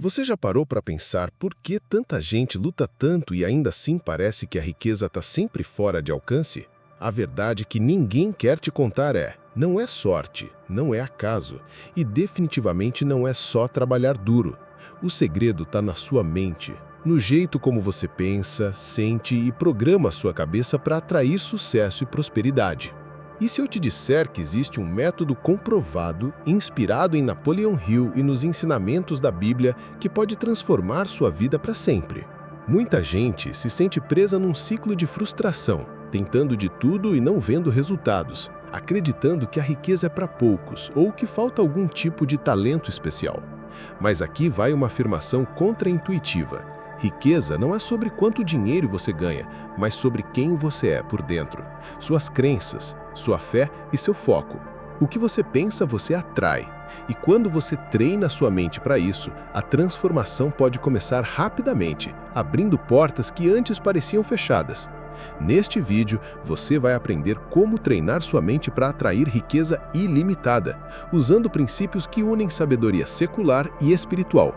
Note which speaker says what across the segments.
Speaker 1: Você já parou para pensar por que tanta gente luta tanto e ainda assim parece que a riqueza está sempre fora de alcance? A verdade que ninguém quer te contar não é sorte, não é acaso e definitivamente não é só trabalhar duro. O segredo está na sua mente, no jeito como você pensa, sente e programa a sua cabeça para atrair sucesso e prosperidade. E se eu te disser que existe um método comprovado, inspirado em Napoleon Hill e nos ensinamentos da Bíblia, que pode transformar sua vida para sempre? Muita gente se sente presa num ciclo de frustração, tentando de tudo e não vendo resultados, acreditando que a riqueza é para poucos ou que falta algum tipo de talento especial. Mas aqui vai uma afirmação contraintuitiva. Riqueza não é sobre quanto dinheiro você ganha, mas sobre quem você é por dentro. Suas crenças, sua fé e seu foco. O que você pensa, você atrai. E quando você treina sua mente para isso, a transformação pode começar rapidamente, abrindo portas que antes pareciam fechadas. Neste vídeo, você vai aprender como treinar sua mente para atrair riqueza ilimitada, usando princípios que unem sabedoria secular e espiritual.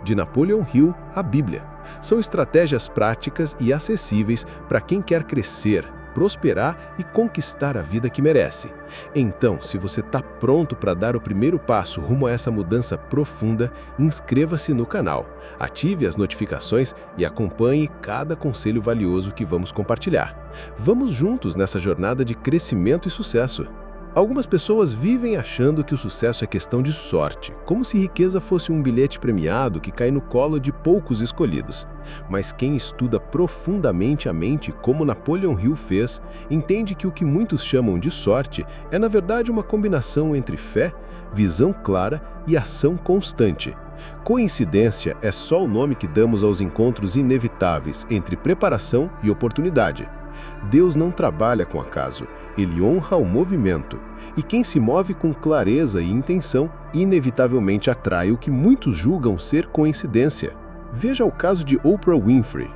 Speaker 1: De Napoleon Hill à Bíblia. São estratégias práticas e acessíveis para quem quer crescer, prosperar e conquistar a vida que merece. Então, se você está pronto para dar o primeiro passo rumo a essa mudança profunda, inscreva-se no canal, ative as notificações e acompanhe cada conselho valioso que vamos compartilhar. Vamos juntos nessa jornada de crescimento e sucesso. Algumas pessoas vivem achando que o sucesso é questão de sorte, como se riqueza fosse um bilhete premiado que cai no colo de poucos escolhidos. Mas quem estuda profundamente a mente, como Napoleon Hill fez, entende que o que muitos chamam de sorte é na verdade uma combinação entre fé, visão clara e ação constante. Coincidência é só o nome que damos aos encontros inevitáveis entre preparação e oportunidade. Deus não trabalha com acaso, Ele honra o movimento. E quem se move com clareza e intenção, inevitavelmente atrai o que muitos julgam ser coincidência. Veja o caso de Oprah Winfrey.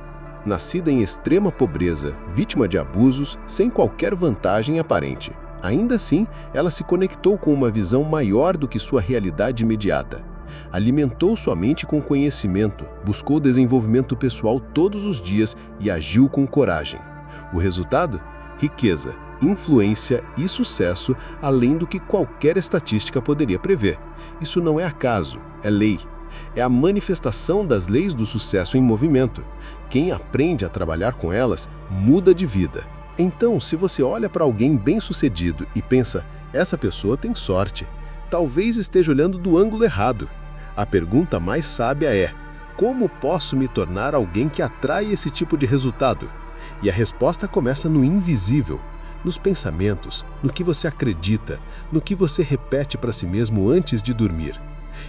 Speaker 1: Nascida em extrema pobreza, vítima de abusos, sem qualquer vantagem aparente. Ainda assim, ela se conectou com uma visão maior do que sua realidade imediata. Alimentou sua mente com conhecimento, buscou desenvolvimento pessoal todos os dias e agiu com coragem. O resultado? Riqueza, influência e sucesso, além do que qualquer estatística poderia prever. Isso não é acaso, é lei. É a manifestação das leis do sucesso em movimento. Quem aprende a trabalhar com elas, muda de vida. Então, se você olha para alguém bem-sucedido e pensa, essa pessoa tem sorte, talvez esteja olhando do ângulo errado. A pergunta mais sábia é, como posso me tornar alguém que atrai esse tipo de resultado? E a resposta começa no invisível, nos pensamentos, no que você acredita, no que você repete para si mesmo antes de dormir.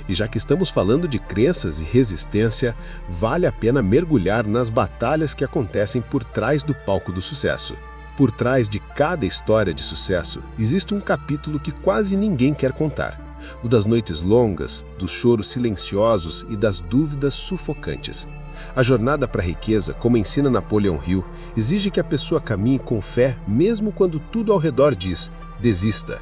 Speaker 1: E já que estamos falando de crenças e resistência, vale a pena mergulhar nas batalhas que acontecem por trás do palco do sucesso. Por trás de cada história de sucesso, existe um capítulo que quase ninguém quer contar. O das noites longas, dos choros silenciosos e das dúvidas sufocantes. A jornada para a riqueza, como ensina Napoleon Hill, exige que a pessoa caminhe com fé mesmo quando tudo ao redor diz, desista.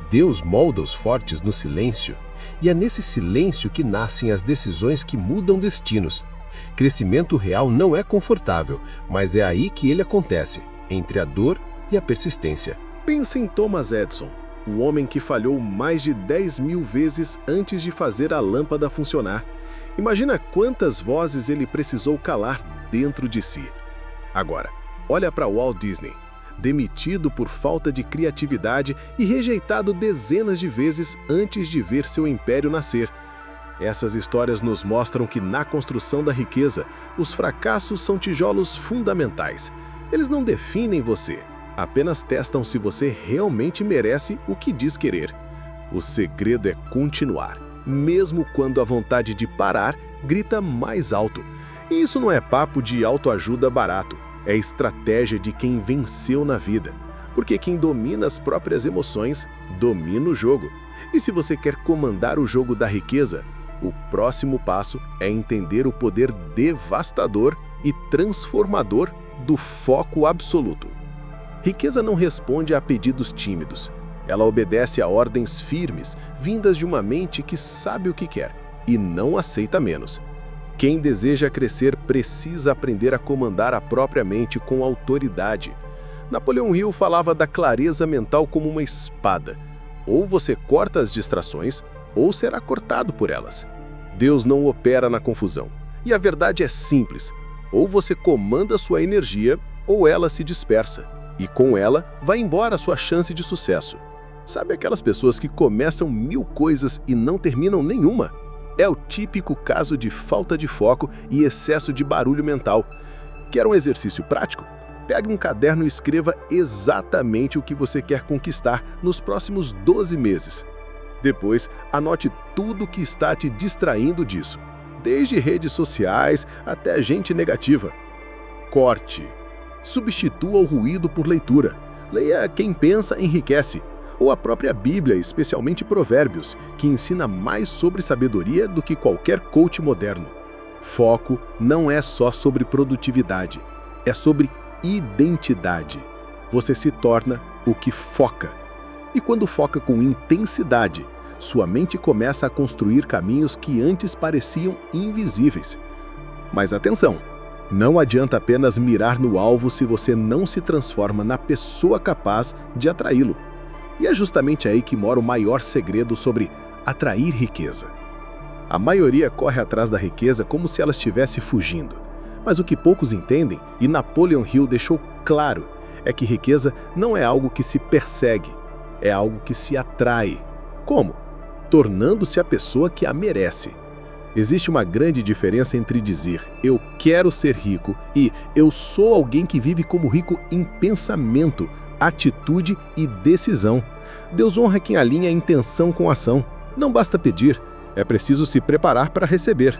Speaker 1: Deus molda os fortes no silêncio, e é nesse silêncio que nascem as decisões que mudam destinos. Crescimento real não é confortável, mas é aí que ele acontece, entre a dor e a persistência. Pense em Thomas Edison, o homem que falhou mais de 10.000 vezes antes de fazer a lâmpada funcionar. Imagina quantas vozes ele precisou calar dentro de si. Agora, olha para Walt Disney, demitido por falta de criatividade e rejeitado dezenas de vezes antes de ver seu império nascer. Essas histórias nos mostram que na construção da riqueza, os fracassos são tijolos fundamentais. Eles não definem você, apenas testam se você realmente merece o que diz querer. O segredo é continuar. Mesmo quando a vontade de parar grita mais alto. E isso não é papo de autoajuda barato, é estratégia de quem venceu na vida. Porque quem domina as próprias emoções, domina o jogo. E se você quer comandar o jogo da riqueza, o próximo passo é entender o poder devastador e transformador do foco absoluto. Riqueza não responde a pedidos tímidos. Ela obedece a ordens firmes, vindas de uma mente que sabe o que quer e não aceita menos.
Speaker 2: Quem deseja crescer precisa aprender a comandar a própria mente com autoridade. Napoleão Hill falava da clareza mental como uma espada. Ou você corta as distrações, ou será cortado por elas. Deus não opera na confusão. E a verdade é simples. Ou você comanda sua energia, ou ela se dispersa. E com ela, vai embora a sua chance de sucesso. Sabe aquelas pessoas que começam 1000 coisas e não terminam nenhuma? É o típico caso de falta de foco e excesso de barulho mental. Quer um exercício prático? Pegue um caderno e escreva exatamente o que você quer conquistar nos próximos 12 meses. Depois, anote tudo que está te distraindo disso, desde redes sociais até gente negativa. Corte. Substitua o ruído por leitura. Leia Quem Pensa Enriquece, ou a própria Bíblia, especialmente Provérbios, que ensina mais sobre sabedoria do que qualquer coach moderno. Foco não é só sobre produtividade, é sobre identidade. Você se torna o que foca. E quando foca com intensidade, sua mente começa a construir caminhos que antes pareciam invisíveis. Mas atenção! Não adianta apenas mirar no alvo se você não se transforma na pessoa capaz de atraí-lo. E é justamente aí que mora o maior segredo sobre atrair riqueza. A maioria corre atrás da riqueza como se ela estivesse fugindo. Mas o que poucos entendem, e Napoleão Hill deixou claro, é que riqueza não é algo que se persegue, é algo que se atrai. Como? Tornando-se a pessoa que a merece. Existe uma grande diferença entre dizer "eu quero ser rico" e "eu sou alguém que vive como rico em pensamento, atitude e decisão". Deus honra quem alinha a intenção com a ação. Não basta pedir, é preciso se preparar para receber.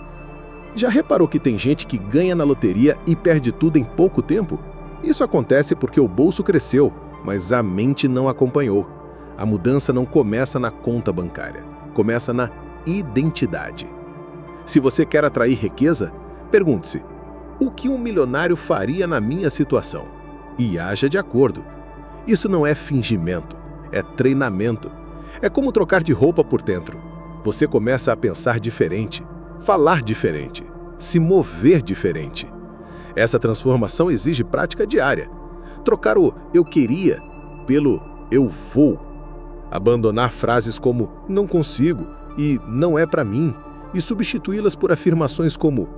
Speaker 2: Já reparou que tem gente que ganha na loteria e perde tudo em pouco tempo? Isso acontece porque o bolso cresceu, mas a mente não acompanhou. A mudança não começa na conta bancária, começa na identidade. Se você quer atrair riqueza, pergunte-se: o que um milionário faria na minha situação? E haja de acordo. Isso não é fingimento, é treinamento. É como trocar de roupa por dentro. Você começa a pensar diferente, falar diferente, se mover diferente. Essa transformação exige prática diária. Trocar o "eu queria" pelo "eu vou". Abandonar frases como "não consigo" e "não é para mim", e substituí-las por afirmações como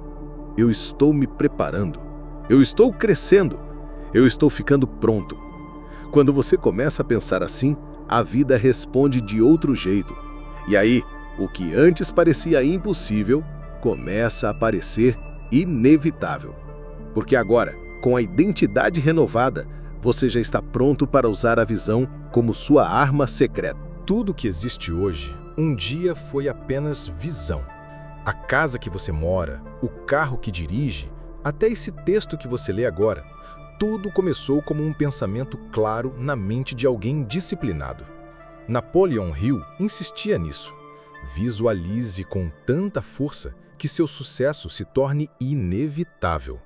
Speaker 2: "eu estou me preparando", "eu estou crescendo", "eu estou ficando pronto". Quando você começa a pensar assim, a vida responde de outro jeito. E aí, o que antes parecia impossível, começa a parecer inevitável. Porque agora, com a identidade renovada, você já está pronto para usar a visão como sua arma secreta.
Speaker 3: Tudo que existe hoje, um dia foi apenas visão. A casa que você mora, o carro que dirige, até esse texto que você lê agora, tudo começou como um pensamento claro na mente de alguém disciplinado. Napoleão Hill insistia nisso. Visualize com tanta força que seu sucesso se torne inevitável.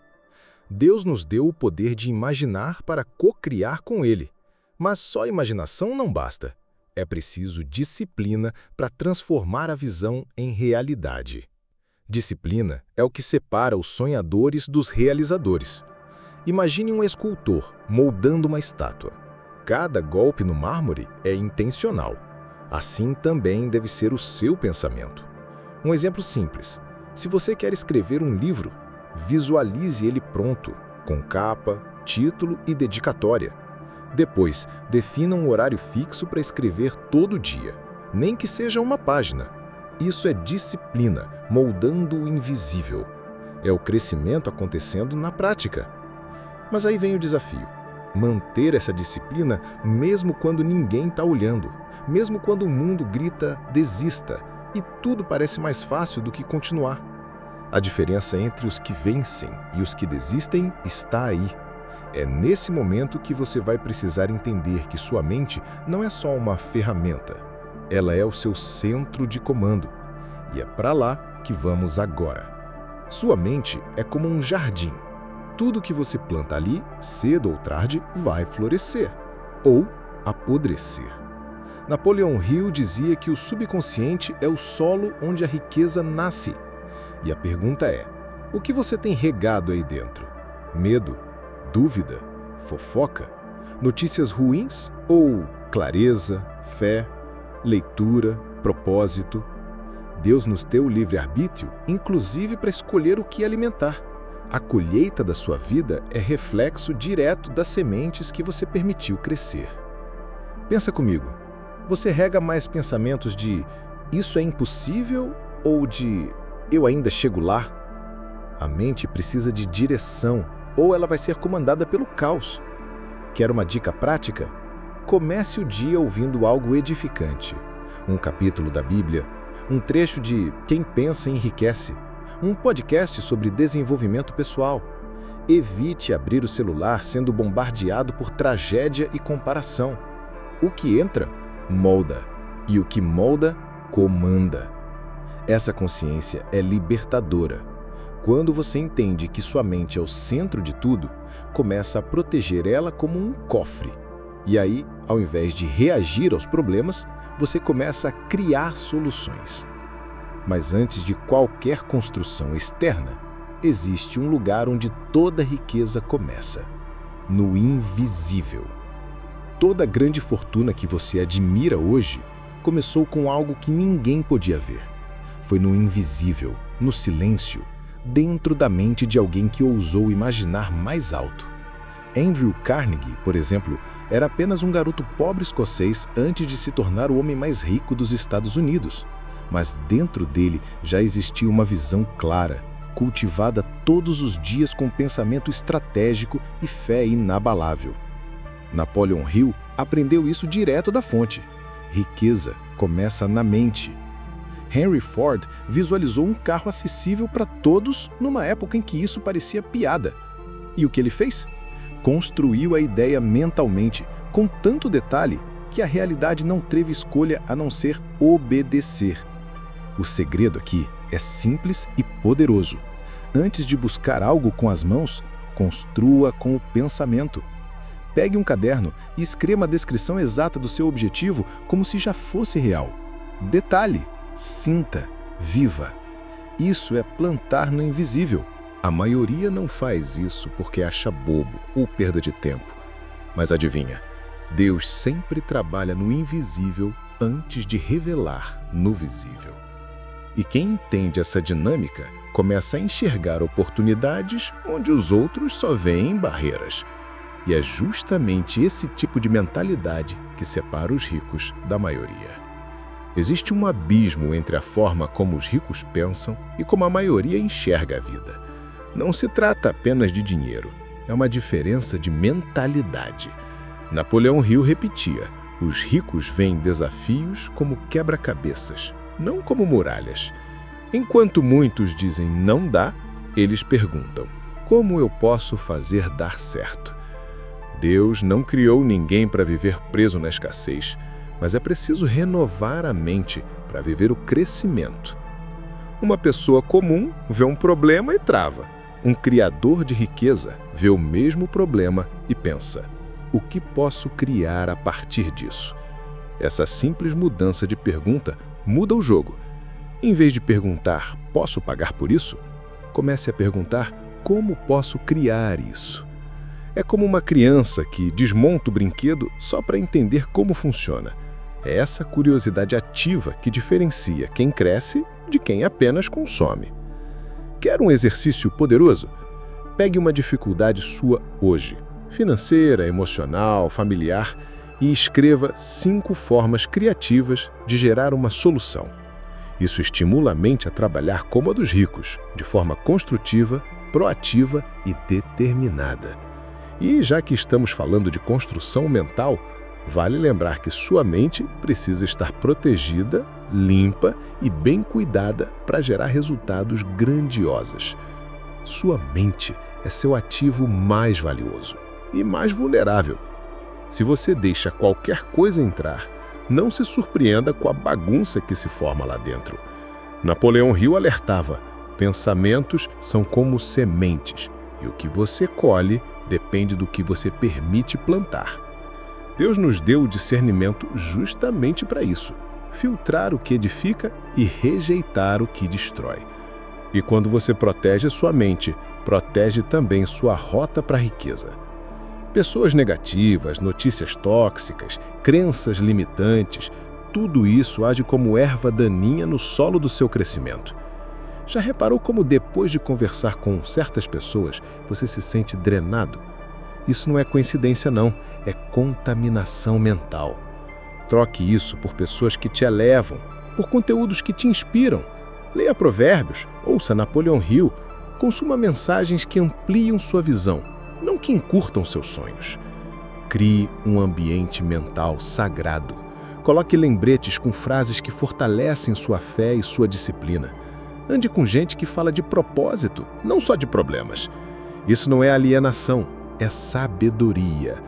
Speaker 3: Deus nos deu o poder de imaginar para co-criar com Ele. Mas só imaginação não basta. É preciso disciplina para transformar a visão em realidade. Disciplina é o que separa os sonhadores dos realizadores. Imagine um escultor moldando uma estátua. Cada golpe no mármore é intencional. Assim também deve ser o seu pensamento. Um exemplo simples. Se você quer escrever um livro, visualize ele pronto, com capa, título e dedicatória. Depois, defina um horário fixo para escrever todo dia, nem que seja uma página. Isso é disciplina, moldando o invisível. É o crescimento acontecendo na prática. Mas aí vem o desafio. Manter essa disciplina mesmo quando ninguém está olhando, mesmo quando o mundo grita "desista" e tudo parece mais fácil do que continuar. A diferença entre os que vencem e os que desistem está aí. É nesse momento que você vai precisar entender que sua mente não é só uma ferramenta. Ela é o seu centro de comando. E é para lá que vamos agora. Sua mente é como um jardim. Tudo que você planta ali, cedo ou tarde, vai florescer ou apodrecer. Napoleão Hill dizia que o subconsciente é o solo onde a riqueza nasce. E a pergunta é: O que você tem regado aí dentro? Medo? Dúvida? Fofoca? Notícias ruins ou clareza, fé, leitura, propósito? Deus nos deu o livre-arbítrio, inclusive para escolher o que alimentar. A colheita da sua vida é reflexo direto das sementes que você permitiu crescer. Pensa comigo, você rega mais pensamentos de "isso é impossível" ou de "eu ainda chego lá"? A mente precisa de direção, ou ela vai ser comandada pelo caos. Quer uma dica prática? Comece o dia ouvindo algo edificante. Um capítulo da Bíblia, um trecho de Quem Pensa Enriquece, um podcast sobre desenvolvimento pessoal. Evite abrir o celular sendo bombardeado por tragédia e comparação. O que entra, molda. E o que molda, comanda. Essa consciência é libertadora. Quando você entende que sua mente é o centro de tudo, começa a proteger ela como um cofre. E aí, ao invés de reagir aos problemas, você começa a criar soluções. Mas antes de qualquer construção externa, existe um lugar onde toda riqueza começa: no invisível. Toda grande fortuna que você admira hoje começou com algo que ninguém podia ver. Foi no invisível, no silêncio, dentro da mente de alguém que ousou imaginar mais alto. Andrew Carnegie, por exemplo, era apenas um garoto pobre escocês antes de se tornar o homem mais rico dos Estados Unidos. Mas dentro dele já existia uma visão clara, cultivada todos os dias com pensamento estratégico e fé inabalável. Napoleon Hill aprendeu isso direto da fonte. Riqueza começa na mente. Henry Ford visualizou um carro acessível para todos numa época em que isso parecia piada. E o que ele fez? Construiu a ideia mentalmente, com tanto detalhe que a realidade não teve escolha a não ser obedecer. O segredo aqui é simples e poderoso. Antes de buscar algo com as mãos, construa com o pensamento. Pegue um caderno e escreva a descrição exata do seu objetivo como se já fosse real. Detalhe, sinta, viva. Isso é plantar no invisível. A maioria não faz isso porque acha bobo ou perda de tempo. Mas adivinha, Deus sempre trabalha no invisível antes de revelar no visível. E quem entende essa dinâmica começa a enxergar oportunidades onde os outros só veem barreiras. E é justamente esse tipo de mentalidade que separa os ricos da maioria. Existe um abismo entre a forma como os ricos pensam e como a maioria enxerga a vida. Não se trata apenas de dinheiro, é uma diferença de mentalidade. Napoleão Hill repetia: os ricos veem desafios como quebra-cabeças, não como muralhas. Enquanto muitos dizem não dá, eles perguntam: como eu posso fazer dar certo? Deus não criou ninguém para viver preso na escassez, mas é preciso renovar a mente para viver o crescimento. Uma pessoa comum vê um problema e trava. Um criador de riqueza vê o mesmo problema e pensa: o que posso criar a partir disso? Essa simples mudança de pergunta muda o jogo. Em vez de perguntar, posso pagar por isso? Comece a perguntar, como posso criar isso? É como uma criança que desmonta o brinquedo só para entender como funciona. É essa curiosidade ativa que diferencia quem cresce de quem apenas consome. Quer um exercício poderoso? Pegue uma dificuldade sua hoje, financeira, emocional, familiar, e escreva 5 formas criativas de gerar uma solução. Isso estimula a mente a trabalhar como a dos ricos, de forma construtiva, proativa e determinada. E já que estamos falando de construção mental, vale lembrar que sua mente precisa estar protegida, limpa e bem cuidada para gerar resultados grandiosos. Sua mente é seu ativo mais valioso e mais vulnerável. Se você deixa qualquer coisa entrar, não se surpreenda com a bagunça que se forma lá dentro. Napoleão Hill alertava: pensamentos são como sementes, e o que você colhe depende do que você permite plantar. Deus nos deu o discernimento justamente para isso: filtrar o que edifica e rejeitar o que destrói.
Speaker 1: E quando você protege sua mente, protege também sua rota para a riqueza. Pessoas negativas, notícias tóxicas, crenças limitantes, tudo isso age como erva daninha no solo do seu crescimento. Já reparou como depois de conversar com certas pessoas, você se sente drenado? Isso não é coincidência não, é contaminação mental. Troque isso por pessoas que te elevam, por conteúdos que te inspiram. Leia provérbios, ouça Napoleon Hill, consuma mensagens que ampliam sua visão, não que encurtam seus sonhos. Crie um ambiente mental sagrado. Coloque lembretes com frases que fortalecem sua fé e sua disciplina. Ande com gente que fala de propósito, não só de problemas. Isso não é alienação, é sabedoria.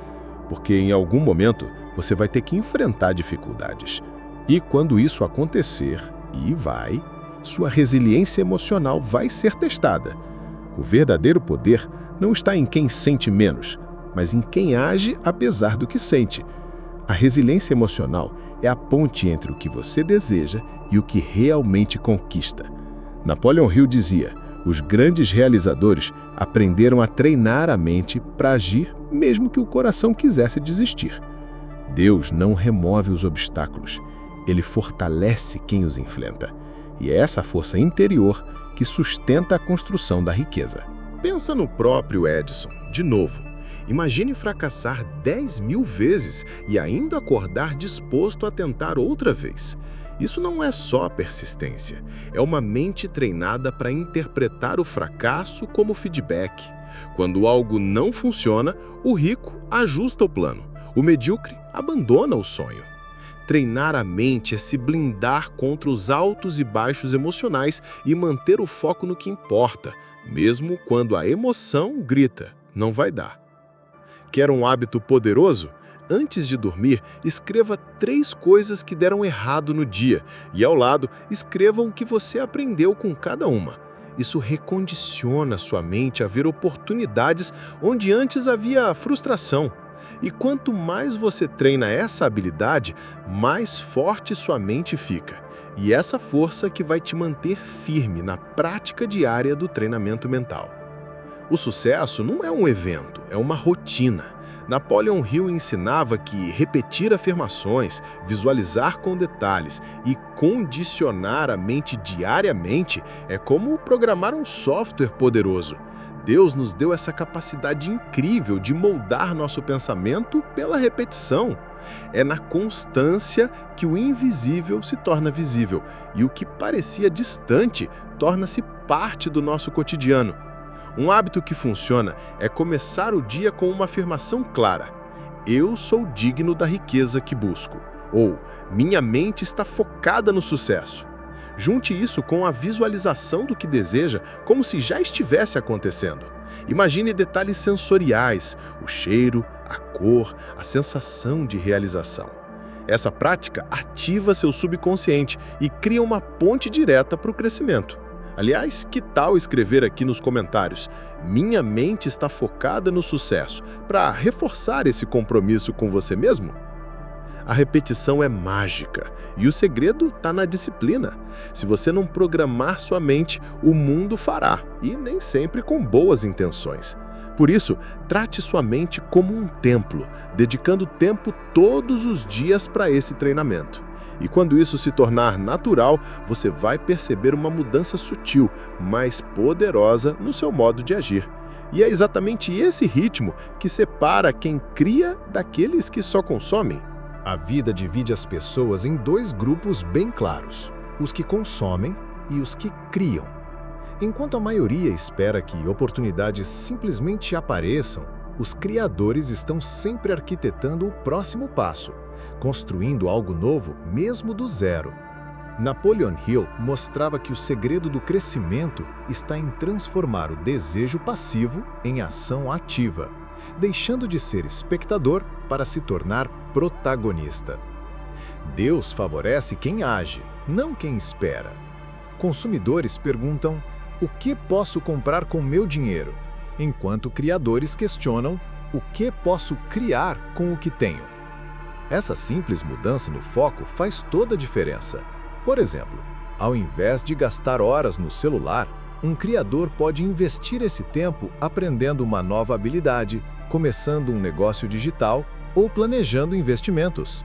Speaker 1: Porque em algum momento você vai ter que enfrentar dificuldades. E quando isso acontecer, e vai, sua resiliência emocional vai ser testada. O verdadeiro poder não está em quem sente menos, mas em quem age apesar do que sente. A resiliência emocional é a ponte entre o que você deseja e o que realmente conquista. Napoleon Hill dizia: os grandes realizadores aprenderam a treinar a mente para agir mesmo que o coração quisesse desistir. Deus não remove os obstáculos, Ele fortalece quem os enfrenta. E é essa força interior que sustenta a construção da riqueza.
Speaker 2: Pensa no próprio Edison, de novo. Imagine fracassar 10.000 vezes e ainda acordar disposto a tentar outra vez. Isso não é só persistência, é uma mente treinada para interpretar o fracasso como feedback. Quando algo não funciona, o rico ajusta o plano, o medíocre abandona o sonho. Treinar a mente é se blindar contra os altos e baixos emocionais e manter o foco no que importa, mesmo quando a emoção grita, não vai dar. Quer um hábito poderoso? Antes de dormir, escreva 3 coisas que deram errado no dia e, ao lado, escreva o que você aprendeu com cada uma. Isso recondiciona sua mente a ver oportunidades onde antes havia frustração. E quanto mais você treina essa habilidade, mais forte sua mente fica. E essa força que vai te manter firme na prática diária do treinamento mental. O sucesso não é um evento, é uma rotina. Napoleon Hill ensinava que repetir afirmações, visualizar com detalhes e condicionar a mente diariamente é como programar um software poderoso. Deus nos deu essa capacidade incrível de moldar nosso pensamento pela repetição. É na constância que o invisível se torna visível e o que parecia distante torna-se parte do nosso cotidiano. Um hábito que funciona é começar o dia com uma afirmação clara: eu sou digno da riqueza que busco, ou minha mente está focada no sucesso. Junte isso com a visualização do que deseja como se já estivesse acontecendo. Imagine detalhes sensoriais, o cheiro, a cor, a sensação de realização. Essa prática ativa seu subconsciente e cria uma ponte direta para o crescimento. Aliás, que tal escrever aqui nos comentários: minha mente está focada no sucesso, para reforçar esse compromisso com você mesmo? A repetição é mágica e o segredo está na disciplina. Se você não programar sua mente, o mundo fará, e nem sempre com boas intenções. Por isso, trate sua mente como um templo, dedicando tempo todos os dias para esse treinamento. E quando isso se tornar natural, você vai perceber uma mudança sutil, mas poderosa no seu modo de agir. E é exatamente esse ritmo que separa quem cria daqueles que só consomem.
Speaker 3: A vida divide as pessoas em 2 grupos bem claros: os que consomem e os que criam. Enquanto a maioria espera que oportunidades simplesmente apareçam, os criadores estão sempre arquitetando o próximo passo, construindo algo novo mesmo do zero. Napoleon Hill mostrava que o segredo do crescimento está em transformar o desejo passivo em ação ativa, deixando de ser espectador para se tornar protagonista. Deus favorece quem age, não quem espera. Consumidores perguntam: o que posso comprar com meu dinheiro? Enquanto criadores questionam: o que posso criar com o que tenho? Essa simples mudança no foco faz toda a diferença. Por exemplo, ao invés de gastar horas no celular, Um criador pode investir esse tempo aprendendo uma nova habilidade, começando um negócio digital ou planejando investimentos.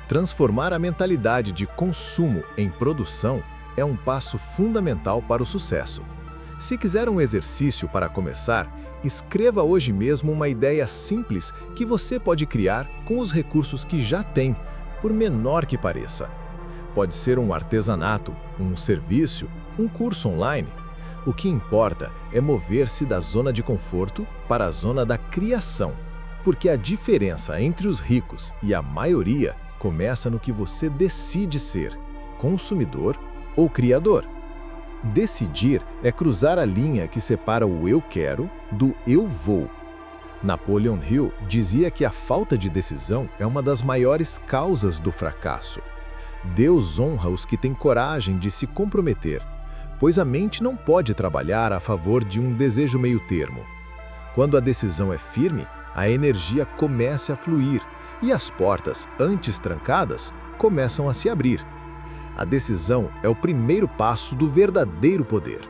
Speaker 3: Transformar a mentalidade de consumo em produção é um passo fundamental para o sucesso. Se quiser um exercício para começar, escreva hoje mesmo uma ideia simples que você pode criar com os recursos que já tem, por menor que pareça. Pode ser um artesanato, um serviço, um curso online. O que importa é mover-se da zona de conforto para a zona da criação, porque a diferença entre os ricos e a maioria começa no que você decide ser, consumidor ou criador. Decidir é cruzar a linha que separa o eu quero do eu vou. Napoleon Hill dizia que a falta de decisão é uma das maiores causas do fracasso. Deus honra os que têm coragem de se comprometer, pois a mente não pode trabalhar a favor de um desejo meio termo. Quando a decisão é firme, a energia começa a fluir e as portas, antes trancadas, começam a se abrir. A decisão é o primeiro passo do verdadeiro poder.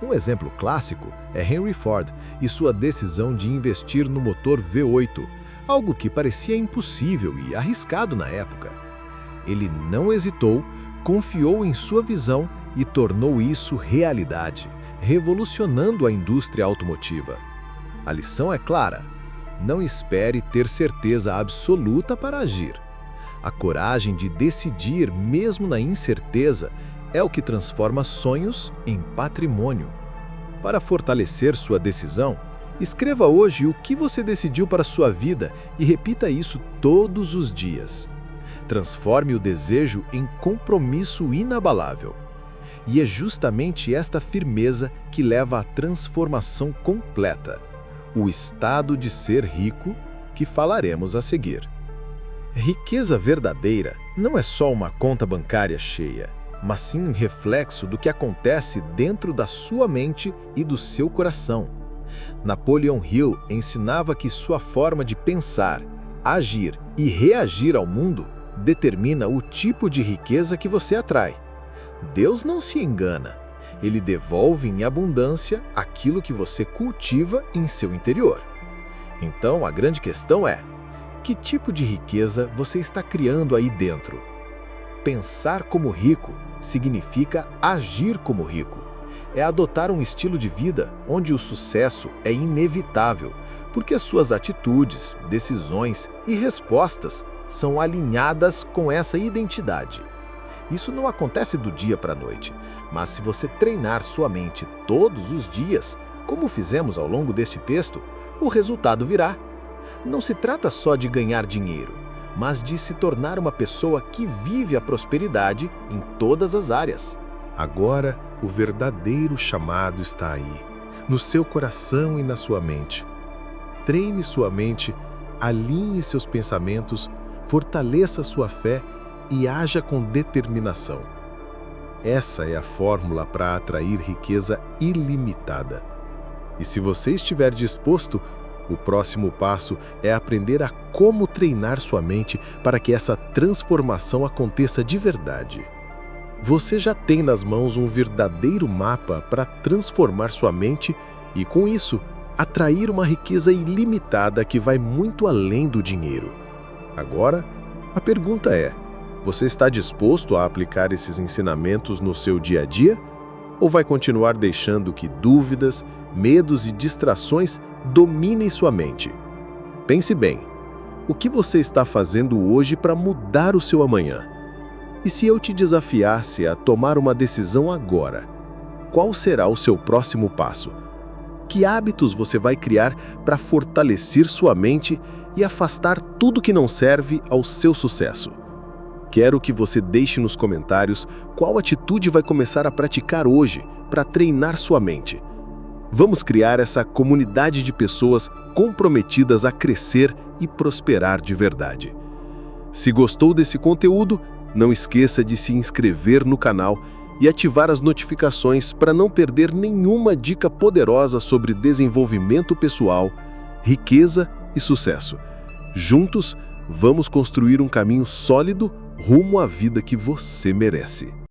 Speaker 3: Um exemplo clássico é Henry Ford e sua decisão de investir no motor V8, algo que parecia impossível e arriscado na época. Ele não hesitou, confiou em sua visão e tornou isso realidade, revolucionando a indústria automotiva. A lição é clara: não espere ter certeza absoluta para agir. A coragem de decidir mesmo na incerteza é o que transforma sonhos em patrimônio. Para fortalecer sua decisão, escreva hoje o que você decidiu para sua vida e repita isso todos os dias. Transforme o desejo em compromisso inabalável. E é justamente esta firmeza que leva à transformação completa, o estado de ser rico, que falaremos a seguir. Riqueza verdadeira não é só uma conta bancária cheia, mas sim um reflexo do que acontece dentro da sua mente e do seu coração. Napoleon Hill ensinava que sua forma de pensar, agir e reagir ao mundo determina o tipo de riqueza que você atrai. Deus não se engana. Ele devolve em abundância aquilo que você cultiva em seu interior. Então, a grande questão é: que tipo de riqueza você está criando aí dentro? Pensar como rico significa agir como rico. É adotar um estilo de vida onde o sucesso é inevitável, porque suas atitudes, decisões e respostas são alinhadas com essa identidade. Isso não acontece do dia para a noite, mas se você treinar sua mente todos os dias, como fizemos ao longo deste texto, o resultado virá. Não se trata só de ganhar dinheiro, mas de se tornar uma pessoa que vive a prosperidade em todas as áreas.
Speaker 1: Agora, o verdadeiro chamado está aí, no seu coração e na sua mente. Treine sua mente, alinhe seus pensamentos, fortaleça sua fé e haja com determinação. Essa é a fórmula para atrair riqueza ilimitada. E se você estiver disposto, o próximo passo é aprender a como treinar sua mente para que essa transformação aconteça de verdade. Você já tem nas mãos um verdadeiro mapa para transformar sua mente e, com isso, atrair uma riqueza ilimitada que vai muito além do dinheiro. Agora, a pergunta é: você está disposto a aplicar esses ensinamentos no seu dia a dia? Ou vai continuar deixando que dúvidas, medos e distrações dominem sua mente? Pense bem, o que você está fazendo hoje para mudar o seu amanhã? E se eu te desafiasse a tomar uma decisão agora, qual será o seu próximo passo? Que hábitos você vai criar para fortalecer sua mente e afastar tudo que não serve ao seu sucesso? Quero que você deixe nos comentários qual atitude vai começar a praticar hoje para treinar sua mente. Vamos criar essa comunidade de pessoas comprometidas a crescer e prosperar de verdade. Se gostou desse conteúdo, não esqueça de se inscrever no canal e ativar as notificações para não perder nenhuma dica poderosa sobre desenvolvimento pessoal, riqueza e sucesso. Juntos, vamos construir um caminho sólido rumo à vida que você merece.